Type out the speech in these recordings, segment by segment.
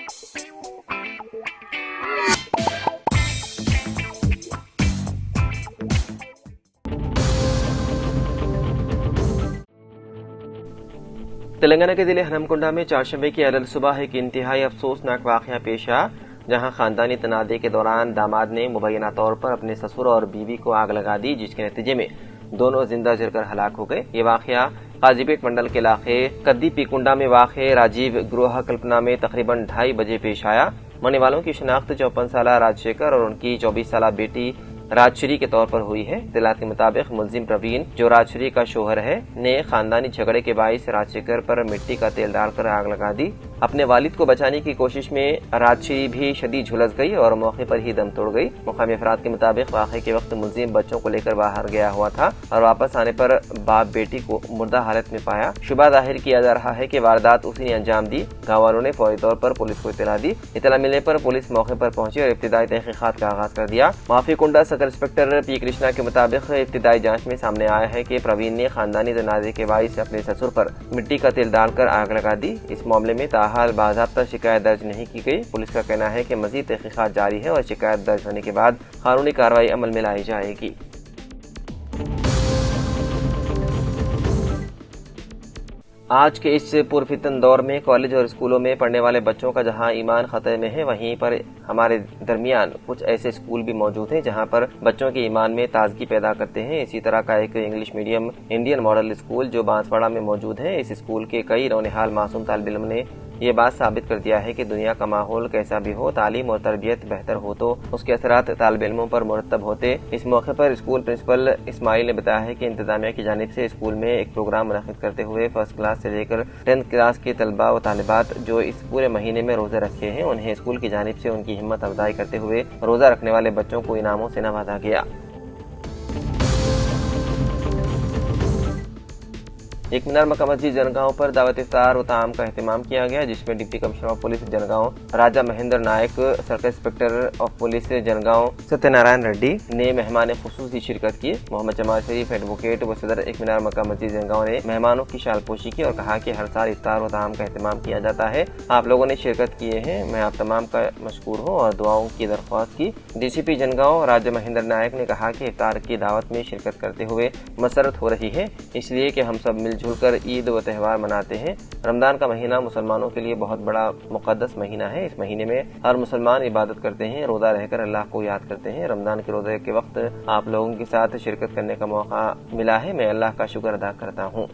تلنگانہ کے ضلع ہنمکنڈا میں چہارشنبے کی علل صبح ایک انتہائی افسوسناک واقعہ پیش آیا، جہاں خاندانی تنازع کے دوران داماد نے مبینہ طور پر اپنے سسر اور بیوی کو آگ لگا دی، جس کے نتیجے میں دونوں زندہ جل کر ہلاک ہو گئے۔ یہ واقعہ قاضی پیٹ منڈل کے علاقے کدی پیکنڈا میں واقع راجیو گروہ کلپنا میں تقریباً 2:30 بجے پیش آیا۔ مرنے والوں کی شناخت 54 سالہ راج شیکھر اور ان کی 24 سالہ بیٹی راج شری کے طور پر ہوئی ہے۔ اطلاعات کے مطابق ملزم پروین، جو راج شری کا شوہر ہے، نے خاندانی جھگڑے کے باعث راج شیکھر پر مٹی کا تیل ڈال کر آگ لگا دی۔ اپنے والد کو بچانے کی کوشش میں راج شری بھی شدید جھلس گئی اور موقع پر ہی دم توڑ گئی۔ مقامی افراد کے مطابق واقعے کے وقت ملزم بچوں کو لے کر باہر گیا ہوا تھا اور واپس آنے پر باپ بیٹی کو مردہ حالت میں پایا۔ شبہ ظاہر کیا جا رہا ہے کہ واردات اسی نے انجام دی۔ گاؤں والوں نے فوری طور پر پولیس کو اطلاع دی۔ اطلاع ملنے پر پولیس موقع پر پہنچی اور ابتدائی تحقیقات کا آغاز کر دیا۔ معافی کنڈا سب انسپکٹر پی کرشنا کے مطابق ابتدائی جانچ میں سامنے آیا ہے کہ پروین نے خاندانی تنازع کے باعث اپنے سسر پر مٹی کا تیل ڈال کر آگ لگا دی۔ اس معاملے میں تاحال باضابطہ شکایت درج نہیں کی گئی۔ پولیس کا کہنا ہے کہ مزید تحقیقات جاری ہے اور شکایت درج ہونے کے بعد قانونی کارروائی عمل میں لائی جائے گی۔ آج کے اس پرفتن دور میں کالج اور اسکولوں میں پڑھنے والے بچوں کا جہاں ایمان خطرے میں ہے، وہیں پر ہمارے درمیان کچھ ایسے اسکول بھی موجود ہیں جہاں پر بچوں کے ایمان میں تازگی پیدا کرتے ہیں۔ اسی طرح کا ایک English medium Indian model school جو بانسواڑہ میں موجود ہے، اس اسکول کے کئی نونہال معصوم طالب علم نے یہ بات ثابت کر دیا ہے کہ دنیا کا ماحول کیسا بھی ہو، تعلیم اور تربیت بہتر ہو تو اس کے اثرات طالب علموں پر مرتب ہوتے۔ اس موقع پر اسکول پرنسپل اسماعیل نے بتایا ہے کہ انتظامیہ کی جانب سے اسکول میں ایک پروگرام منعقد کرتے ہوئے فرسٹ کلاس سے لے کر 10th کلاس کے طلباء و طالبات جو اس پورے مہینے میں روزے رکھے ہیں، انہیں اسکول کی جانب سے ان کی ہمت افزائی کرتے ہوئے روزہ رکھنے والے بچوں کو انعاموں سے نوازا گیا۔ ایک مینار مکہ مسجد جنگاؤں پر دعوت افطار و طعام کا اہتمام کیا گیا، جس میں deputy commissioner of police Jangaon Raja Mahender Naik, circle inspector of police Jangaon Satya Narayan Reddy نے مہمان خصوصی شرکت کی۔ محمد جمال شریف ایڈوکیٹ و صدر ایک مینار مکہ مسجد جنگاؤں نے مہمانوں کی شال پوشی کی اور کہا کہ ہر سال افطار و طعام کا اہتمام کیا جاتا ہے، آپ لوگوں نے شرکت کیے ہیں، میں آپ تمام کا مشکور ہوں اور دعاؤں کی درخواست کی۔ ڈی سی پی جنگاؤں راجہ مہندر نائک نے کہا کہ افطار کی دعوت میں شرکت کرتے ہوئے مسرت ہو رہی ہے، اس لیے کہ ہم سب مل جل کر عید و تہوار مناتے ہیں۔ رمضان کا مہینہ مسلمانوں کے لیے بہت بڑا مقدس مہینہ ہے۔ اس مہینے میں ہر مسلمان عبادت کرتے ہیں، روزہ رہ کر اللہ کو یاد کرتے ہیں۔ رمضان کے روزے کے وقت آپ لوگوں کے ساتھ شرکت کرنے کا موقع ملا ہے، میں اللہ کا شکر ادا کرتا ہوں۔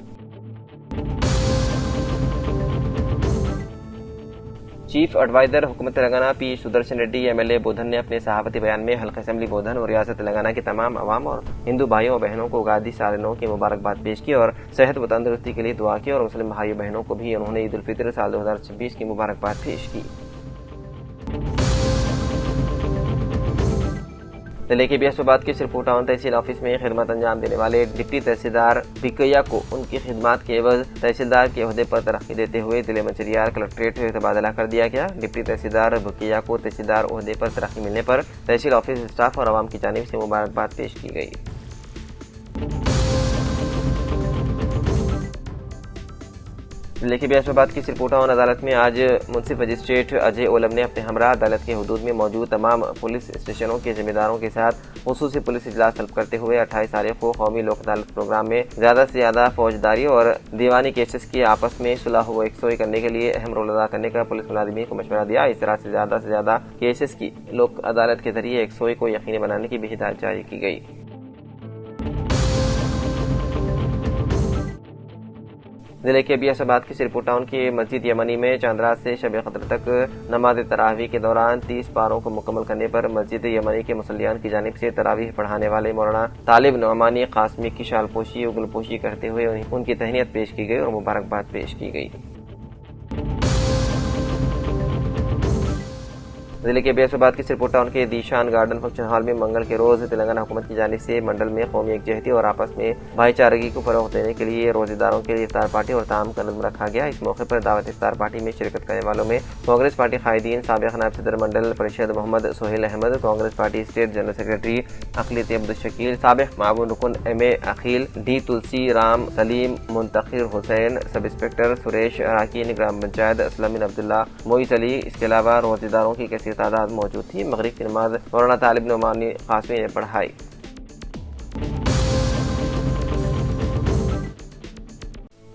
چیف ایڈوائزر حکومت Telangana P Sudarshan Reddy M L A Bodhan نے اپنے صحافتی بیان میں حلقہ اسمبلی بودھن اور ریاست تلنگانہ کے تمام عوام اور ہندو بھائیوں اور بہنوں کو اگادی سال نو کی مبارکباد پیش کی اور صحت و تندرستی کے لیے دعا کی، اور مسلم بھائیوں بہنوں کو بھی انہوں نے عید الفطر سال 2026 کی مبارکباد پیش کی۔ ضلع کے بیاسوباد کے سرپور ٹاؤن تحصیل آفس میں خدمت انجام دینے والے ڈپٹی تحصیلدار بھکیا کو ان کی خدمات کے عوض تحصیلدار کے عہدے پر ترقی دیتے ہوئے ضلع منچریال کلکٹریٹ تبادلہ کر دیا گیا۔ ڈپٹی تحصیلدار بھکیا کو تحصیلدار عہدے پر ترقی ملنے پر تحصیل آفس اسٹاف اور عوام کی جانب سے مبارکباد پیش کی گئی۔ ضلع کے بیاسوباد کی سرپور ٹاؤن عدالت میں آج منصف مجسٹریٹ اجے اولم نے اپنے ہمراہ عدالت کے حدود میں موجود تمام پولیس اسٹیشنوں کے ذمہ داروں کے ساتھ خصوصی پولیس اجلاس طلب کرتے ہوئے 28 تاریخ کو قومی لوک عدالت پروگرام میں زیادہ سے زیادہ فوجداری اور دیوانی کیسز کی آپس میں صلح و یکسوئی کرنے کے لیے اہم رول ادا کرنے کا پولیس ملازمین کو مشورہ دیا۔ اس طرح سے زیادہ کیسز کی لوک عدالت کے ذریعے یکسوئی کو یقینی بنانے کی بھی ہدایت جاری کی گئی۔ ضلع کے بیاسوباد کی سرپور ٹاؤن کی مسجد یمنی میں چاند رات سے شب قدر تک نماز تراویح کے دوران 30 پاروں کو مکمل کرنے پر مسجد یمنی کے مصلیان کی جانب سے تراویح پڑھانے والے مولانا طالب نعمانی قاسمی کی شال پوشی اگل پوشی کرتے ہوئے ان کی تہنیت پیش کی گئی اور مبارکباد پیش کی گئی۔ ضلع کے بیسوباد کی سرپور ٹاؤن کے دیشان گارڈن فنکشن ہال میں منگل کے روز تلنگانہ حکومت کی جانب سے منڈل میں قومی یکجہتی اور آپس میں بھائی چارگی کو فروغ دینے کے لیے روزے داروں کے لیے افطار پارٹی اور تعام کا نظم رکھا گیا۔ اس موقع پر دعوت افطار پارٹی میں شرکت کرنے والوں میں کانگریس پارٹی قائدین، سابق نائب صدر Mandal Parishad Mohammed Sohail Ahmed, Congress party state general secretary اقلیتی عبدالشکیل، سابق معاون رکن M A Aqeel, D Tulsi Ram, Saleem منتخر حسین، سب انسپکٹر سریش اراکین، گرام پنچایت اسلم بن عبداللہ، موئز علی۔ اس کے علاوہ روزے داروں کی کثیر تعداد موجود تھی۔ مغرب کی نماز مولانا طالب نعمانی قاسمی نے پڑھائی۔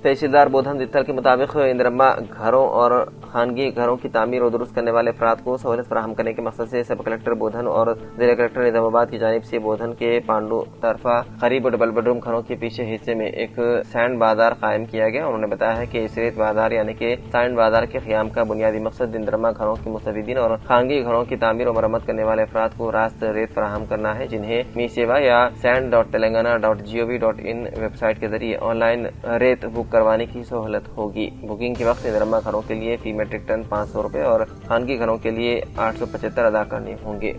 تحصیلدار بودھن دتھل کے مطابق اندرما گھروں اور خانگی گھروں کی تعمیر و درست کرنے والے افراد کو سہولت فراہم کرنے کے مقصد سے سب کلکٹر بودھن اور ضلع کلکٹر نظام آباد کی جانب سے بودھن کے پانڈو طرفہ قریب ڈبل بیڈروم گھروں کے پیچھے حصے میں ایک سینڈ بازار قائم کیا گیا۔ انہوں نے بتایا ہے کہ اس ریت بازار یعنی کہ سینڈ بازار کے قیام کا بنیادی مقصد اندرما گھروں کے مستفیدین اور خانگی گھروں کی تعمیر و مرمت کرنے والے افراد کو راست ریت فراہم کرنا ہے، جنہیں می سیوا یا sand.telangana.gov.in ویب سائٹ کے ذریعے آن لائن ریت بک کروانے کی سہولت ہوگی۔ بکنگ کے وقت اندرما گھروں کے لیے فی میٹرک ٹن 500 روپے اور خانگی گھروں کے لیے 875 ادا کرنے ہوں گے۔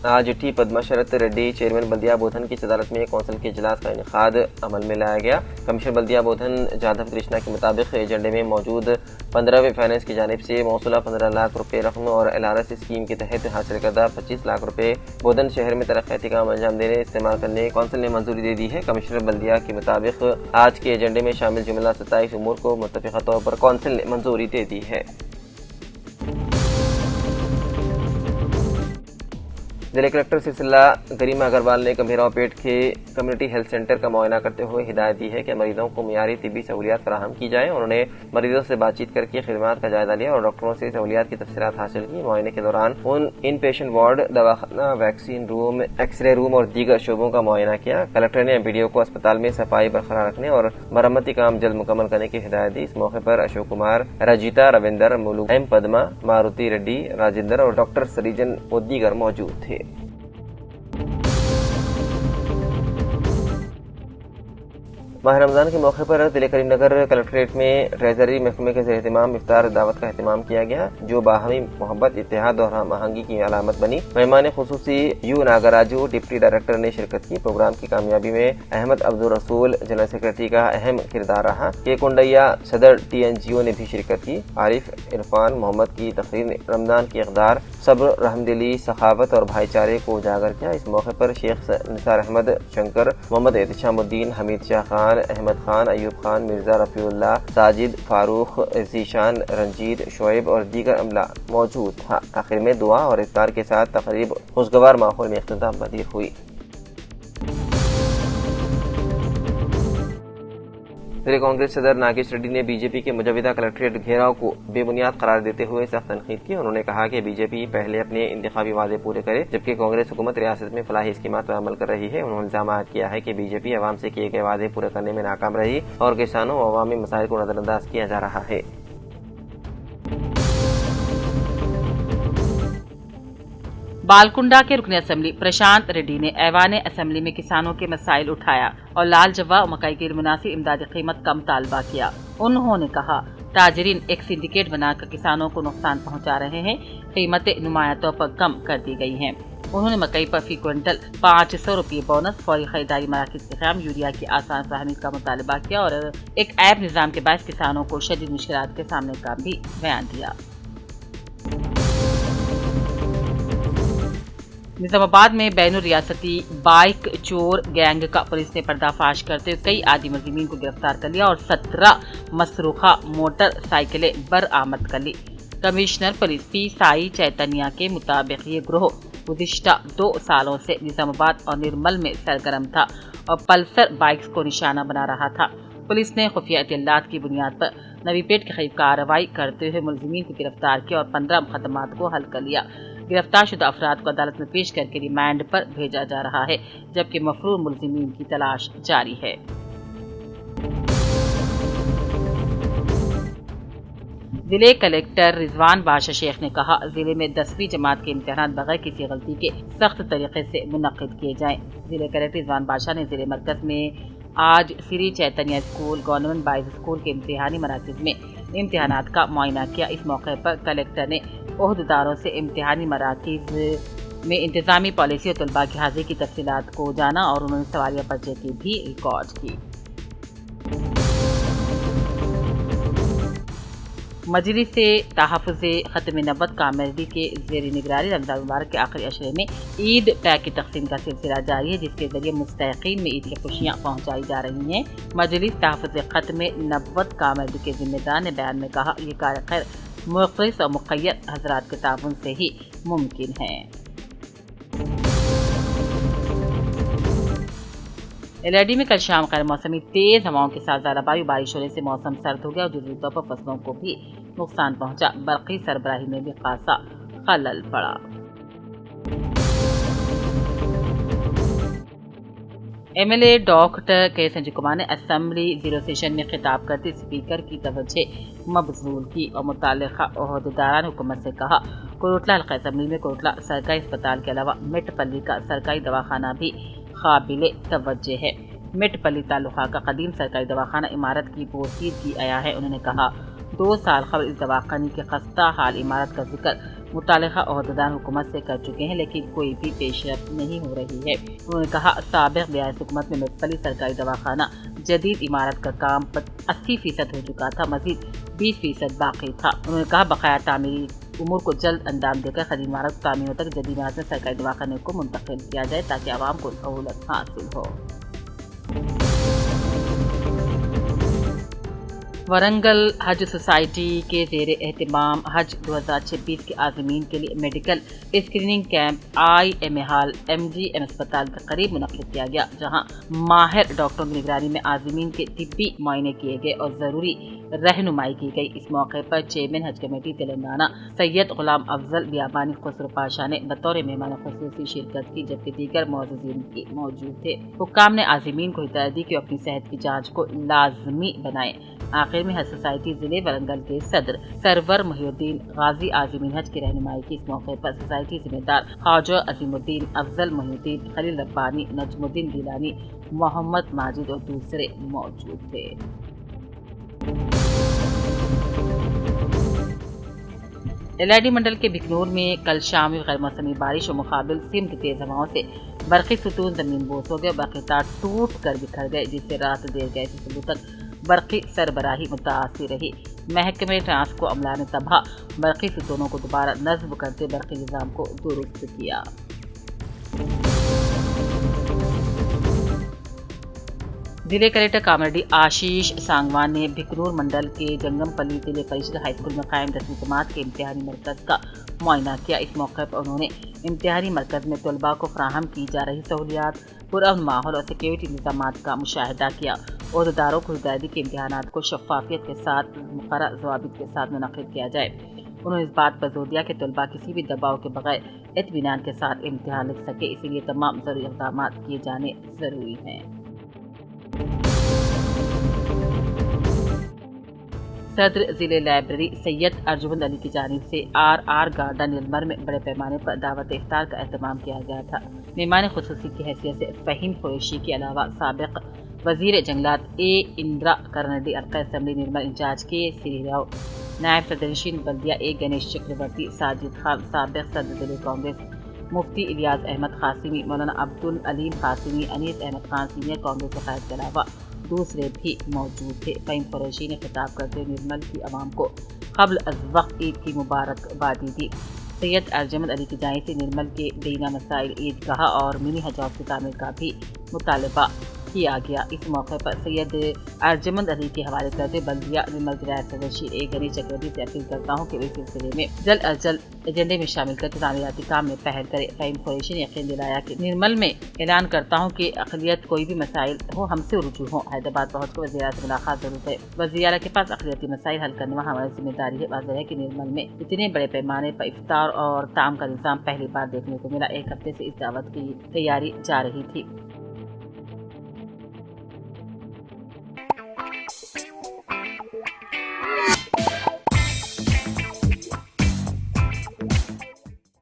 آج ٹی پدما شرت ریڈی چیئرمین بلدیہ بودھن کی صدارت میں کونسل کے اجلاس کا انعقاد عمل میں لایا گیا۔ کمشنر بلدیہ بودھن جادو کرشنا کے مطابق ایجنڈے میں موجود 15ویں فائنانس کی جانب سے موصولہ 15 لاکھ روپے رقم اور LRS اسکیم کے تحت حاصل کردہ 25 لاکھ روپے بودھن شہر میں ترقیاتی کام انجام دینے استعمال کرنے کونسل نے منظوری دے دی ہے۔ کمشنر بلدیہ کے مطابق آج کے ایجنڈے میں شامل جملہ 27 امور کو متفقہ طور پر کونسل نے منظوری دے دی ہے۔ ضلع کلکٹر سلسلہ گریما اگروال نے گمبھیراؤ پیٹ کے کمیونٹی ہیلتھ سینٹر کا معائنہ کرتے ہوئے ہدایت دی ہے کہ مریضوں کو معیاری طبی سہولیات فراہم کی جائیں۔ انہوں نے مریضوں سے بات چیت کر کے خدمات کا جائزہ لیا اور ڈاکٹروں سے سہولیات کی تفصیلات حاصل کی۔ معائنے کے دوران in patient ward, Dawakhana, vaccine room, X ray روم اور دیگر شعبوں کا معائنہ کیا۔ کلکٹر نے MPDO کو اسپتال میں صفائی برقرار رکھنے اور مرمتی کام جلد مکمل کرنے کی ہدایت دی۔ اس موقع پر اشوک کمار، رجیتا رویندر، مولو ایم پدما، ماروتی ریڈی، راجندر اور ڈاکٹر سریجن و دیگر موجود تھے۔ ماہ رمضان کے موقع پر ضلع کریم نگر کلکٹریٹ میں ٹریزری محکمے کے زیر اہتمام افطار دعوت کا اہتمام کیا گیا، جو باہمی محبت، اتحاد اور ہم آہنگی کی علامت بنی۔ مہمان خصوصی یو ناگراجو ڈپٹی ڈائریکٹر نے شرکت کی۔ پروگرام کی کامیابی میں احمد عبدالرسول جنرل سیکرٹری کا اہم کردار رہا۔ کے کنڈیا صدر TNGO نے بھی شرکت کی۔ عارف عرفان محمد کی تقریر نے رمضان کی اقدار، صبر، رحمدلی، سخاوت اور بھائی چارے کو اجاگر کیا۔ اس موقع پر شیخ نثار احمد شنکر، محمد احتشام الدین، حمید شاہ خان، احمد خان، ایوب خان، مرزا رفیع اللہ، ساجد، فاروق، ذیشان، رنجیت، شعیب اور دیگر عملہ موجود تھا۔ آخر میں دعا اور افطار کے ساتھ تقریب خوشگوار ماحول میں اختتام پذیر ہوئی۔ ضلع کانگریس صدر ناگیش ریڈی نے BJP کے مجوزہ کلکٹریٹ گھیراؤ کو بے بنیاد قرار دیتے ہوئے سخت تنقید کی۔ انہوں نے کہا کہ BJP پہلے اپنے انتخابی وعدے پورے کرے، جبکہ کانگریس حکومت ریاست میں فلاحی اسکیمات پر عمل کر رہی ہے۔ انہوں نے الزام عائد کیا ہے کہ BJP عوام سے کیے گئے وعدے پورے کرنے میں ناکام رہی اور کسانوں و عوامی مسائل کو نظر انداز کیا جا رہا ہے۔ بالکنڈا کے رکن اسمبلی پرشانت ریڈی نے ایوان اسمبلی میں کسانوں کے مسائل اٹھایا اور لال جوا اور مکئی کی مناسب امدادی قیمت کا مطالبہ کیا۔ انہوں نے کہا تاجرین ایک سنڈیکیٹ بنا کر کسانوں کو نقصان پہنچا رہے ہیں، قیمتیں نمایاں طور پر کم کر دی گئی ہیں۔ انہوں نے مکئی پر فی کوئنٹل 500 روپے بونس، فوری خریداری مراکز کے قیام، یوریا کی آسان فراہمی کا مطالبہ کیا اور ایک ایپ نظام کے باعث کسانوں کو شدید مشکلات کے سامنے کا بھی بیان دیا۔ نظام آباد میں بین الریاستی بائک چور گینگ کا پولیس نے پردہ فاش کرتے ہوئے کئی عادی ملزمین کو گرفتار کر لیا اور 17 مسروقہ موٹر سائیکلیں برآمد کر لی۔ کمشنر پولیس پی سائی چیتنیا کے مطابق یہ گروہ گزشتہ 2 سالوں سے نظام آباد اور نرمل میں سرگرم تھا اور پلسر بائکس کو نشانہ بنا رہا تھا۔ پولیس نے خفیہ اطلاعات کی بنیاد پر نوی پیٹ کے قریب کارروائی کرتے ہوئے ملزمین کو گرفتار کیا اور 15 مقدمات کو حل کر لیا۔ گرفتار شدہ افراد کو عدالت میں پیش کر کے ریمانڈ پر بھیجا جا رہا ہے، جبکہ مفرور ملزمین کی تلاش جاری ہے۔ ضلع کلکٹر رضوان بادشاہ شیخ نے کہا ضلع میں 10ویں جماعت کے امتحانات بغیر کسی غلطی کے سخت طریقے سے منعقد کیے جائیں۔ ضلع کلکٹر رضوان بادشاہ نے ضلع مرکز میں آج سری Chaitanya school government bias school کے امتحانی مراکز میں امتحانات کا معائنہ کیا۔ اس موقع پر کلکٹر نے عہدیداروں سے امتحانی مراکز میں انتظامی پالیسی اور طلباء کی حاضری کی تفصیلات کو جانا اور انہوں نے سوالیہ پرچے کی بھی ریکارڈ کی۔ مجلس تحفظ ختم نبوت کامیڈی کے زیر نگرانی رمضان المبارک کے آخری عشرے میں عید پیک کی تقسیم کا سلسلہ جاری ہے، جس کے ذریعے مستحقین میں عید کی خوشیاں پہنچائی جا رہی ہیں۔ مجلس تحفظ ختم نبوت کامیڈی کے ذمہ دار نے بیان میں کہا، یہ کار خیر مخلص اور مقید حضرات کے تعاون سے ہی ممکن ہے۔ ایل میں کل شام غیر موسمی تیز ہواؤں کے ساتھ زیادہ بارش ہونے سے موسم سرد ہو گیا اور جزوی طور پر فصلوں کو بھی نقصان پہنچا۔ برقی سربراہی میں بھی خاصا خلل پڑا۔ MLA ڈاکٹر کے سنجے کمار نے اسمبلی زیرو سیشن میں خطاب کرتے اسپیکر کی توجہ مبذول کی اور متعلقہ عہدیداران حکومت سے کہا، کوروٹلا حلقہ اسمبلی میں کوروٹلا سرکاری اسپتال کے علاوہ مٹ پلی کا سرکاری دواخانہ بھی قابل توجہ ہے۔ مٹ پلی تعلقہ کا قدیم سرکاری دواخانہ عمارت کی پوسیدگی آیا ہے۔ انہوں نے کہا، 2 سال قبل اس دواخانے کی خستہ حال عمارت کا ذکر متعلقہ عہدیدار حکومت سے کر چکے ہیں، لیکن کوئی بھی پیش رفت نہیں ہو رہی ہے۔ انہوں نے کہا، سابق بیاس حکومت میں مٹ پلی سرکاری دواخانہ جدید عمارت کا کام 80% ہو چکا تھا، مزید 20% باقی تھا۔ انہوں نے کہا، بقایا تعمیری امور کو جلد انجام دے کر قدیم عمارت تعمیروں تک جدید عمارت میں سرکاری دواخانے کو منتقل کیا جائے تاکہ عوام کو سہولت حاصل ہو۔ ورنگل حج سوسائٹی کے زیر اہتمام حج 2026 کے عازمین کے لیے medical screening camp IMA hall MGM اسپتال کے قریب منعقد کیا گیا، جہاں ماہر ڈاکٹروں کی نگرانی میں عازمین کے طبی معائنے کیے گئے اور ضروری رہنمائی کی گئی۔ اس موقع پر چیئرمین حج کمیٹی تلنگانہ سید غلام افضل بیابانی خسرو پاشا نے بطور مہمان خصوصی شرکت کی، جبکہ دیگر معززین بھی موجود تھے۔ حکام نے عازمین کو ہدایت دی کہ اپنی صحت کی جانچ کو لازمی بنائیں۔ آخر میں حج سوسائٹی ضلع ورنگل کے صدر سرور محی الدین غازی عازمین حج کی رہنمائی کی۔ اس موقع پر سوسائٹی ذمہ دار خواجہ عظیم الدین افضل محی الدین خلیل ربانی نجم الدین گیلانی محمد ماجد اور دوسرے موجود تھے۔ LID منڈل کے بکنور میں کل شام غیر موسمی بارش اور مقابل سمت تیز ہواؤں سے برقی ستون زمین بوس ہو گئے اور برقی تار ٹوٹ کر بکھر گئے، جس سے رات دیر گئے سے صبح تک برقی سربراہی متاثر رہی۔ محکمہ ٹرانسکو عملہ نے تباہ برقی ستونوں کو دوبارہ نصب کرتے برقی نظام کو درست کیا۔ ضلع کلکٹر کامریڈی آشیش سانگوان نے بکنور منڈل کے جنگم پلی ضلع پریشد ہائی اسکول میں قائم 10ویں جماعت کے امتحانی مرکز کا معائنہ کیا۔ اس موقع پر انہوں نے امتحانی مرکز میں طلباء کو فراہم کی جا رہی سہولیات، پرامن ماحول اور سیکیورٹی انتظامات کا مشاہدہ کیا۔ عہدیداروں کو ہدایت دی کہ امتحانات کو شفافیت کے ساتھ مقررہ ضوابط کے ساتھ منعقد کیا جائے۔ انہوں نے اس بات پر زور دیا کہ طلباء کسی بھی دباؤ کے بغیر اطمینان کے ساتھ امتحان لکھ سکے، اسی لیے تمام ضروری اقدامات کیے جانے ضروری ہیں۔ صدر ضلع لائبریری سید ارجمند علی کی جانب سے RR گارڈن نرمل میں بڑے پیمانے پر دعوت افطار کا اہتمام کیا گیا تھا۔ مہمان خصوصی کی حیثیت سے فہیم قریشی کے علاوہ سابق وزیر جنگلات اندرا کرنڈی، حلقہ اسمبلی نرمل انچارج کے سری راؤ، نائب صدر نشین بلدیہ گنیش چکرورتی، ساجد خان، سابق صدر ضلع کانگریس مفتی الیاس احمد قاسمی، مولانا عبدالعلیم قاسمی، انیس احمد خان سینئر کانگریس قائد کے علاوہ دوسرے بھی موجود تھے۔ فہیم قریشی نے خطاب کرتے ہوئے نرمل کی عوام کو قبل از وقت عید کی مبارکبادی دی۔ سید ارجمند علی کی جانب سے نرمل کے دینا مسائل عیدگاہ اور منی حج ہاؤس کی تعمیر کا بھی مطالبہ کیا گیا۔ اس موقع پر سید ارجمند علی کے حوالے کرتے بلدیہ نرمل کے نائب صدر شری گنیش چکرورتی سے اپیل کرتا ہوں کہ وہ اس سلسلے میں جلد از جلد ایجنڈے میں شامل کر کے تعمیراتی کام میں پہل کرے۔ فہیم قریشی نے یقین دلایا کہ نرمل میں اعلان کرتا ہوں کہ اقلیت کوئی بھی مسائل ہو ہم سے رجوع ہوں، حیدرآباد پہنچ کر وزیر اعلیٰ سے ملاقات ضرور ہے۔ وزیر اعلیٰ کے پاس اقلیتی مسائل حل کرنے میں ہماری ذمہ داری ہے۔ واضح ہے کہ نرمل میں اتنے بڑے پیمانے پر افطار اور طعام کا نظام پہلی بار دیکھنے کو ملا۔ ایک ہفتے سے اس دعوت کی تیاری جا رہی تھی۔